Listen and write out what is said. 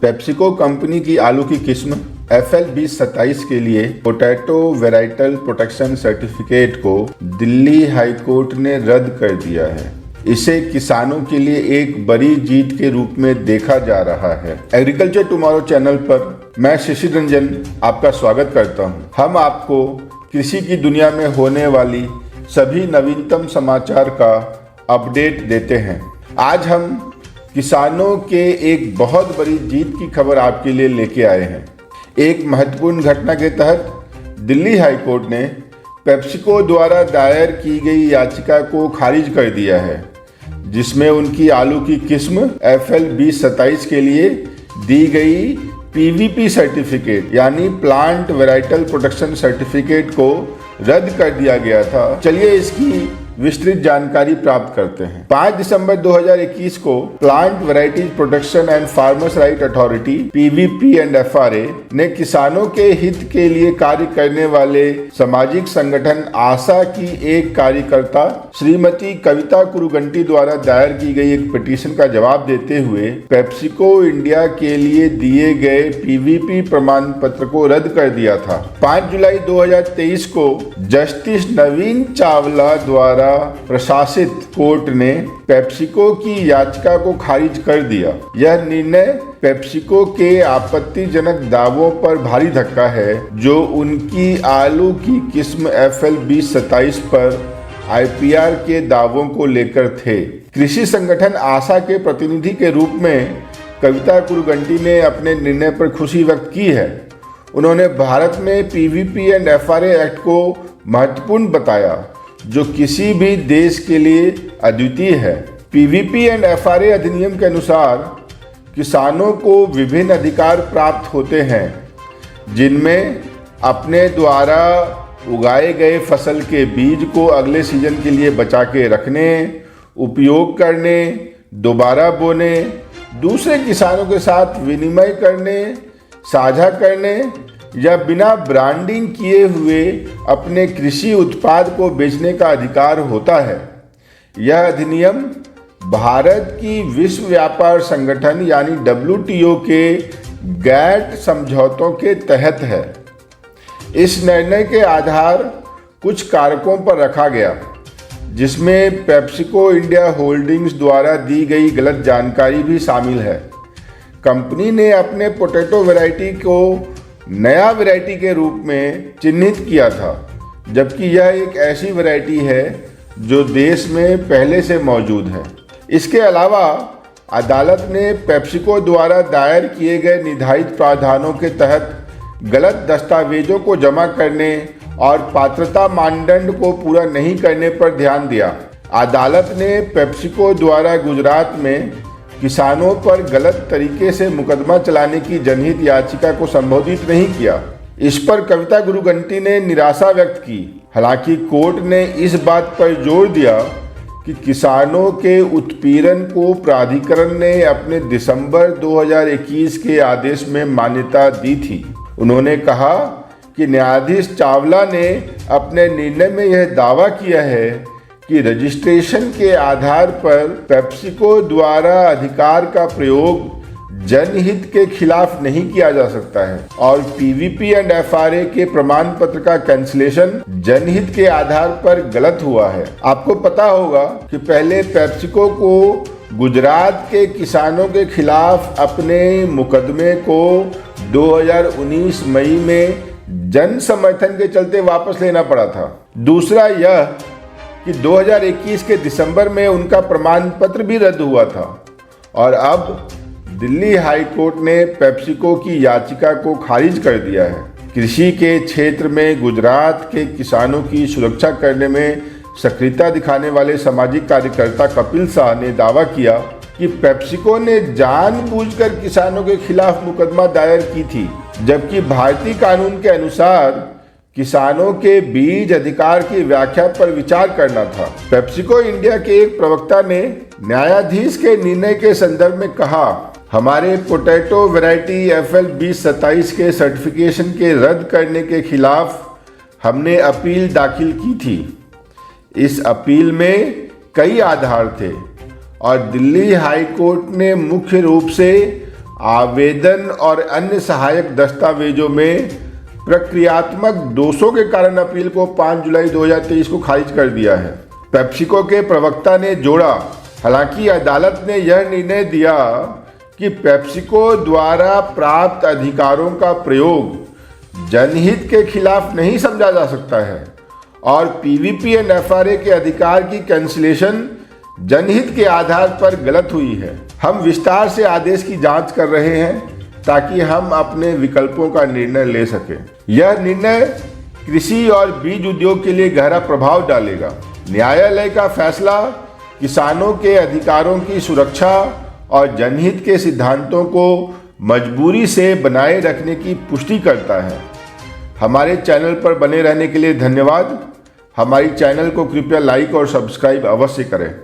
PepsiCo company की आलू की किस्म FL 2027 के लिए पोटैटो वेराइटल प्रोटेक्शन सर्टिफिकेट को दिल्ली हाई कोर्ट ने रद्द कर दिया है। इसे किसानों के लिए एक बड़ी जीत के रूप में देखा जा रहा है। एग्रीकल्चर टुमारो चैनल पर मैं शिशिर रंजन आपका स्वागत करता हूं। हम आपको कृषि की दुनिया में होने वाली सभी नवीनतम समाचार का अपडेट देते हैं। आज हम किसानों के एक बहुत बड़ी जीत की खबर आपके लिए लेके आए हैं। एक महत्वपूर्ण घटना के तहत दिल्ली हाई कोर्ट ने पेप्सिको द्वारा दायर की गई याचिका को खारिज कर दिया है, जिसमें उनकी आलू की किस्म FL 2027 के लिए दी गई PVP सर्टिफिकेट यानी प्लांट वेराइटल प्रोटेक्शन सर्टिफिकेट को रद्द कर दिया गया था। चलिए इसकी विस्तृत जानकारी प्राप्त करते हैं। 5 दिसंबर 2021 को plant varieties protection and farmers right authority PVP and FRA ने किसानों के हित के लिए कार्य करने वाले सामाजिक संगठन आशा की एक कार्यकर्ता श्रीमती कविता कुरुगंटी द्वारा दायर की गई एक पिटीशन का जवाब देते हुए पेप्सिको इंडिया के लिए दिए गए PVP प्रमाण पत्र को रद्द कर दिया था। 5 जुलाई 2023 को जस्टिस नवीन चावला द्वारा प्रशासित कोर्ट ने पेप्सिको की याचिका को खारिज कर दिया। यह निर्णय पेप्सिको के आपत्तिजनक दावों पर भारी धक्का है, जो उनकी आलू की किस्म FL 2027 पर IPR के दावों को लेकर थे। कृषि संगठन आशा के प्रतिनिधि के रूप में कविता कुरुगंटी ने अपने निर्णय पर खुशी व्यक्त की है। उन्होंने भारत में PVP एंड FRA एक्ट को महत्वपूर्ण बताया, जो किसी भी देश के लिए अद्वितीय है। PVP एंड FRA अधिनियम के अनुसार किसानों को विभिन्न अधिकार प्राप्त होते हैं, जिनमें अपने द्वारा उगाए गए फसल के बीज को अगले सीजन के लिए बचा के रखने, उपयोग करने, दोबारा बोने, दूसरे किसानों के साथ विनिमय करने, साझा करने या बिना ब्रांडिंग किए हुए अपने कृषि उत्पाद को बेचने का अधिकार होता है। यह अधिनियम भारत की विश्व व्यापार संगठन यानी WTO के GATT समझौतों के तहत है। इस निर्णय के आधार कुछ कारकों पर रखा गया, जिसमें पेप्सिको इंडिया होल्डिंग्स द्वारा दी गई गलत जानकारी भी शामिल है। कंपनी ने अपने पोटैटो वैरायटी को नया वैरायटी के रूप में चिन्हित किया था, जबकि यह एक ऐसी वैरायटी है जो देश में पहले से मौजूद है। इसके अलावा अदालत ने पेप्सिको द्वारा दायर किए गए निर्धारित प्रावधानों के तहत गलत दस्तावेजों को जमा करने और पात्रता मानदंड को पूरा नहीं करने पर ध्यान दिया। अदालत ने पेप्सिको द्वारा गुजरात में किसानों पर गलत तरीके से मुकदमा चलाने की जनहित याचिका को संबोधित नहीं किया। इस पर कविता कुरुगंटी ने निराशा व्यक्त की। हालांकि कोर्ट ने इस बात पर जोर दिया कि किसानों के उत्पीड़न को प्राधिकरण ने अपने दिसंबर 2021 के आदेश में मान्यता दी थी। उन्होंने कहा कि न्यायाधीश चावला ने अपने निर्णय में यह दावा किया है कि रजिस्ट्रेशन के आधार पर पेप्सिको द्वारा अधिकार का प्रयोग जनहित के खिलाफ नहीं किया जा सकता है और PVP एंड FRA के प्रमाण पत्र का कैंसिलेशन जनहित के आधार पर गलत हुआ है। आपको पता होगा कि पहले पेप्सिको को गुजरात के किसानों के खिलाफ अपने मुकदमे को 2019 मई में जन समर्थन के चलते वापस लेना पड़ा था। दूसरा यह कि 2021 के दिसंबर में उनका प्रमाण पत्र भी रद्द हुआ था और अब दिल्ली हाई कोर्ट ने पेप्सिको की याचिका को खारिज कर दिया है। कृषि के क्षेत्र में गुजरात के किसानों की सुरक्षा करने में सक्रियता दिखाने वाले सामाजिक कार्यकर्ता कपिल शाह ने दावा किया कि पेप्सिको ने जानबूझकर किसानों के खिलाफ मुकदमा दायर की थी, जबकि भारतीय कानून के अनुसार किसानों के बीज अधिकार की व्याख्या पर विचार करना था। पेप्सिको इंडिया के एक प्रवक्ता ने न्यायाधीश के निर्णय के संदर्भ में कहा, हमारे पोटैटो वैरायटी FL 2027 के सर्टिफिकेशन के रद्द करने के खिलाफ हमने अपील दाखिल की थी। इस अपील में कई आधार थे और दिल्ली हाई कोर्ट ने मुख्य रूप से आवेदन और अन्य सहायक दस्तावेजों में प्रक्रियात्मक दोषों के कारण अपील को 5 जुलाई 2023 को खारिज कर दिया है। पेप्सिको के प्रवक्ता ने जोड़ा, हालांकि अदालत ने यह निर्णय दिया कि पेप्सिको द्वारा प्राप्त अधिकारों का प्रयोग जनहित के खिलाफ नहीं समझा जा सकता है और PVPN-FRA के अधिकार की कैंसिलेशन जनहित के आधार पर गलत हुई है। हम विस्तार से आदेश की जांच कर रहे हैं ताकि हम अपने विकल्पों का निर्णय ले सकें। यह निर्णय कृषि और बीज उद्योग के लिए गहरा प्रभाव डालेगा। न्यायालय का फैसला किसानों के अधिकारों की सुरक्षा और जनहित के सिद्धांतों को मजबूरी से बनाए रखने की पुष्टि करता है। हमारे चैनल पर बने रहने के लिए धन्यवाद। हमारी चैनल को कृपया लाइक और सब्सक्राइब अवश्य करें।